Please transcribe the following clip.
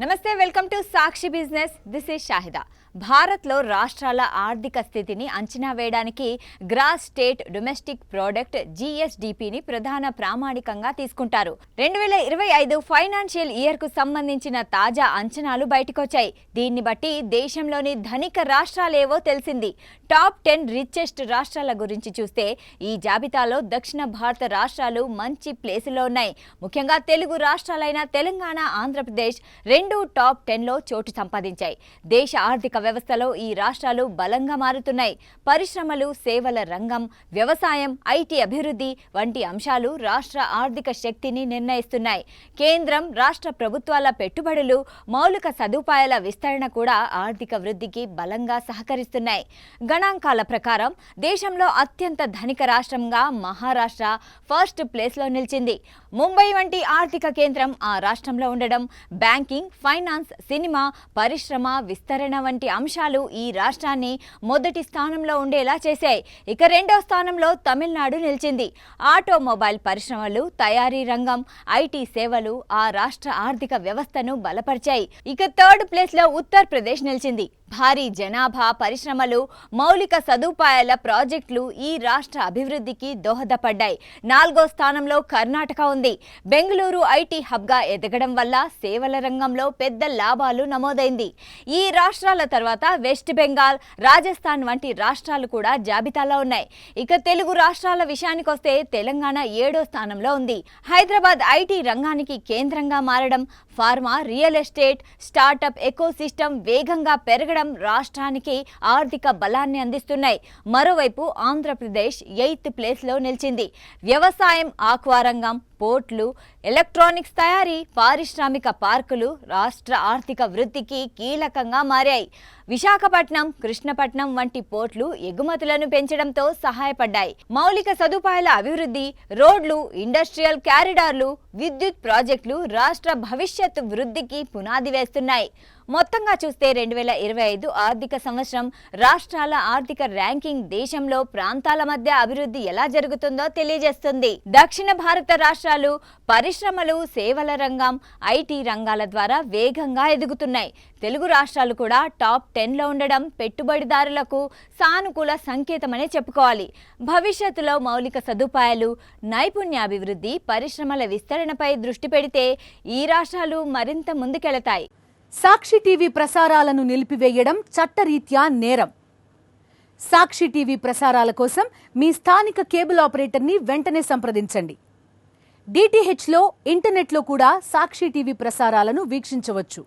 నమస్తే, welcome to Sakshi business. This is Shahida. భారత్లో రాష్ట్రాల ఆర్థిక స్థితిని అంచనా వేయడానికి గ్రాస్ స్టేట్ డొమెస్టిక్ ప్రోడక్ట్ GSDPని ప్రధాన ప్రామాణికంగా తీసుకుంటారు. 2025 ఫైనాన్షియల్ ఇయర్కు సంబంధించిన తాజా అంచనాలు బయటకొచ్చాయి. దీన్ని బట్టి దేశంలోని ధనిక రాష్ట్రాలేవో తెలిసింది. టాప్ 10 రిచెస్ట్ రాష్ట్రాల గురించి చూస్తే ఈ జాబితాలో దక్షిణ భారత రాష్ట్రాలు మంచి ప్లేసులో ఉన్నాయి. ముఖ్యంగా తెలుగు రాష్ట్రాలైన తెలంగాణ, ఆంధ్రప్రదేశ్ రెండు టాప్ 10లో చోటు సంపాదించాయి. దేశ ఆర్థిక వ్యవస్థలో ఈ రాష్ట్రాలు బలంగా మారుతున్నాయి. పరిశ్రమలు, సేవల రంగం, వ్యవసాయం, IT అభివృద్ధి వంటి అంశాలు రాష్ట్ర ఆర్థిక శక్తిని నిర్ణయిస్తున్నాయి. కేంద్రం, రాష్ట్ర ప్రభుత్వాల పెట్టుబడులు, మౌలిక సదుపాయాల విస్తరణ కూడా ఆర్థిక వృద్ధికి బలంగా సహకరిస్తున్నాయి. గణాంకాల ప్రకారం దేశంలో అత్యంత ధనిక రాష్ట్రంగా మహారాష్ట్ర ఫస్ట్ ప్లేస్లో నిలిచింది. ముంబై వంటి ఆర్థిక కేంద్రం ఆ రాష్ట్రంలో ఉండడం బ్యాంకింగ్, ఫైనాన్స్, సినిమా, పరిశ్రమ విస్తరణ వంటి అంశాలు ఈ రాష్ట్రాన్ని మొదటి స్థానంలో ఉండేలా చేశాయి. ఇక రెండో స్థానంలో తమిళనాడు నిలిచింది. ఆటోమొబైల్ పరిశ్రమలు, తయారీ రంగం, IT సేవలు ఆ రాష్ట్ర ఆర్థిక వ్యవస్థను బలపరిచాయి. ఇక థర్డ్ ప్లేస్లో ఉత్తరప్రదేశ్ నిలిచింది. భారీ జనాభా, పరిశ్రమలు, మౌలిక సదుపాయాల ప్రాజెక్టులు ఈ రాష్ట్ర అభివృద్ధికి దోహదపడ్డాయి. నాలుగో స్థానంలో కర్ణాటక ఉంది. బెంగళూరు IT హబ్గా ఎదగడం వల్ల సేవల రంగంలో పెద్ద లాభాలు నమోదైంది. ఈ రాష్ట్రాల తర్వాత వెస్ట్ బెంగాల్, రాజస్థాన్ వంటి రాష్ట్రాలు కూడా జాబితాలో ఉన్నాయి. ఇక తెలుగు రాష్ట్రాల విషయానికి వస్తే తెలంగాణ 7వ స్థానంలో ఉంది. హైదరాబాద్ IT రంగానికి కేంద్రంగా మారడం, pharma, real estate, startup ecosystem వేగంగా పెరగడం రాష్ట్రానికి ఆర్థిక బలాన్ని అందిస్తున్నాయి. మరోవైపు ఆంధ్రప్రదేశ్ 8th ప్లేస్లో నిలిచింది. వ్యవసాయం, ఆక్వా రంగం, పోర్ట్లు, ఎలక్ట్రానిక్స్ తయారీ, పారిశ్రామిక పార్కులు రాష్ట్ర ఆర్థిక వృద్ధికి కీలకంగా మారాయి. విశాఖపట్నం, కృష్ణపట్నం వంటి పోర్ట్లు ఎగుమతులను పెంచడంతో సహాయపడ్డాయి. మౌలిక సదుపాయాల అభివృద్ధి, రోడ్లు, ఇండస్ట్రియల్ కారిడార్లు, విద్యుత్ ప్రాజెక్టులు రాష్ట్ర భవిష్యత్ వృద్ధికి పునాది వేస్తున్నాయి. మొత్తంగా చూస్తే 2025 ఆర్థిక సంవత్సరం రాష్ట్రాల ఆర్థిక ర్యాంకింగ్ దేశంలో ప్రాంతాల మధ్య అభివృద్ధి ఎలా జరుగుతుందో తెలియజేస్తుంది. దక్షిణ భారత రాష్ట్రాలు పరిశ్రమలు, సేవల రంగం, IT రంగాల ద్వారా వేగంగా ఎదుగుతున్నాయి. తెలుగు రాష్ట్రాలు కూడా టాప్ 10లో ఉండడం పెట్టుబడిదారులకు సానుకూల సంకేతమనే చెప్పుకోవాలి. భవిష్యత్తులో మౌలిక సదుపాయాలు, నైపుణ్యాభివృద్ధి, పరిశ్రమల విస్తరణపై దృష్టి పెడితే ఈ రాష్ట్రాలు మరింత ముందుకెళతాయి. సాక్షి టీవీ ప్రసారాలను నిలిపివేయడం చట్టరీత్యా నేరం. సాక్షి టీవీ ప్రసారాల కోసం మీ స్థానిక కేబుల్ ఆపరేటర్ని వెంటనే సంప్రదించండి. DTHలో, ఇంటర్నెట్లో కూడా సాక్షి టీవీ ప్రసారాలను వీక్షించవచ్చు.